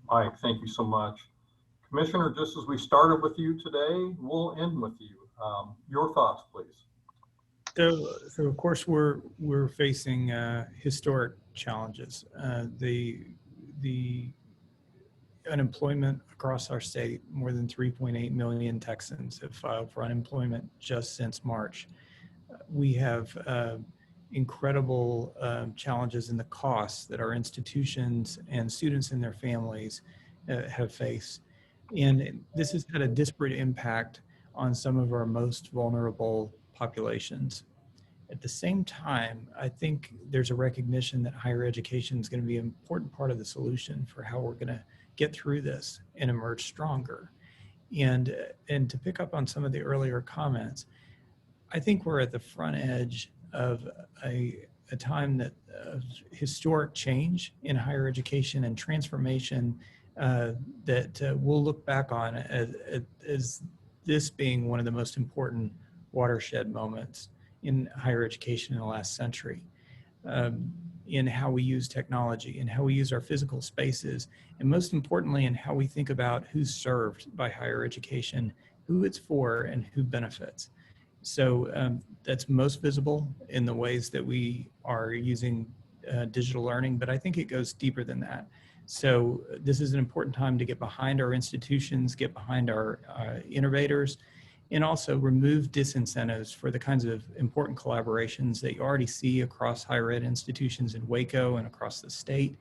Mike, thank you so much. Commissioner, just as we started with you today, we'll end with you. Your thoughts, please. So of course we're facing historic challenges. The unemployment across our state, more than 3.8 million Texans have filed for unemployment just since March. We have incredible challenges in the costs that our institutions and students and their families have faced. And this has had a disparate impact on some of our most vulnerable populations. At the same time, I think there's a recognition that higher education is going to be an important part of the solution for how we're going to get through this and emerge stronger. And to pick up on some of the earlier comments, I think we're at the front edge of a time that historic change in higher education and transformation that we'll look back on as this being one of the most important watershed moments in higher education in the last century, in how we use technology and how we use our physical spaces, and most importantly, in how we think about who's served by higher education, who it's for, and who benefits. So that's most visible in the ways that we are using digital learning, but I think it goes deeper than that. So this is an important time to get behind our institutions, get behind our innovators, and also remove disincentives for the kinds of important collaborations that you already see across higher ed institutions in Waco and across the state,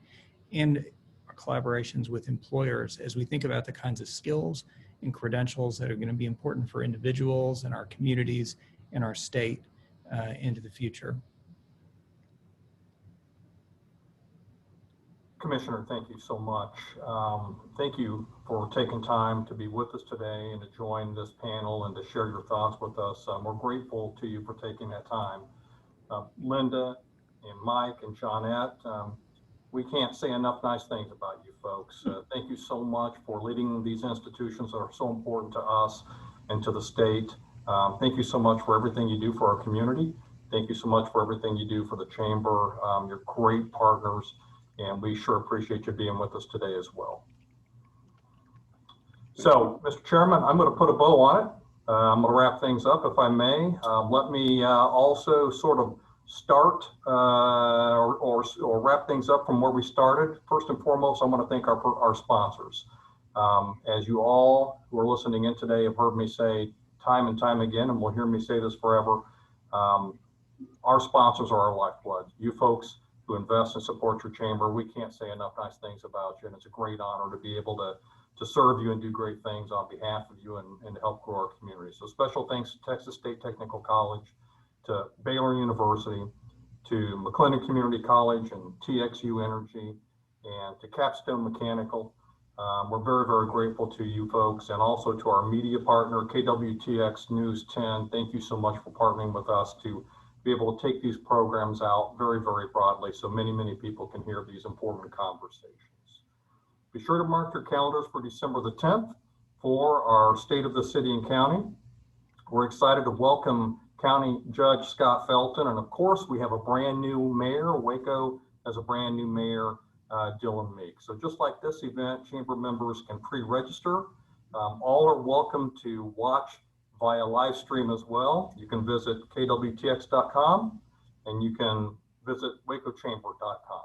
and our collaborations with employers as we think about the kinds of skills and credentials that are going to be important for individuals and our communities and our state into the future. Commissioner, thank you so much. Thank you for taking time to be with us today and to join this panel and to share your thoughts with us. We're grateful to you for taking that time. Linda and Mike and Johnette, we can't say enough nice things about you folks. Thank you so much for leading these institutions that are so important to us and to the state. Thank you so much for everything you do for our community. Thank you so much for everything you do for the chamber. You're great partners, and we sure appreciate you being with us today as well. So, Mr. Chairman, I'm going to put a bow on it. I'm going to wrap things up, if I may. Let me also sort of start or wrap things up from where we started. First and foremost, I want to thank our sponsors. As you all who are listening in today have heard me say time and time again, and will hear me say this forever, our sponsors are our lifeblood. You folks who invest and support your chamber, we can't say enough nice things about you, and it's a great honor to be able to serve you and do great things on behalf of you and to help grow our community. So special thanks to Texas State Technical College, to Baylor University, to McLennan Community College and TXU Energy, and to Capstone Mechanical. We're very, very grateful to you folks, and also to our media partner, KWTX News 10. Thank you so much for partnering with us to be able to take these programs out very, very broadly so many, many people can hear these important conversations. Be sure to mark your calendars for December the 10th for our State of the City and County. We're excited to welcome County Judge Scott Felton, and of course we have a brand new mayor. Waco has a brand new mayor, Dylan Meek. So just like this event, chamber members can pre-register. All are welcome to watch via live stream as well. You can visit kwtx.com and you can visit wacochamber.com.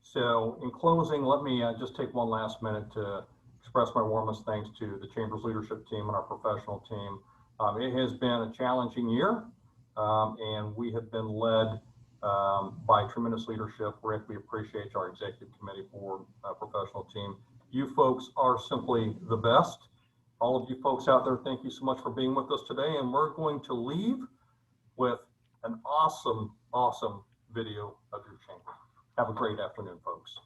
So in closing, let me just take one last minute to express my warmest thanks to the chamber's leadership team and our professional team. It has been a challenging year, and we have been led by tremendous leadership. Rick, we appreciate our executive committee, board, professional team. You folks are simply the best. All of you folks out there, thank you so much for being with us today. And we're going to leave with an awesome, awesome video of your chamber. Have a great afternoon, folks.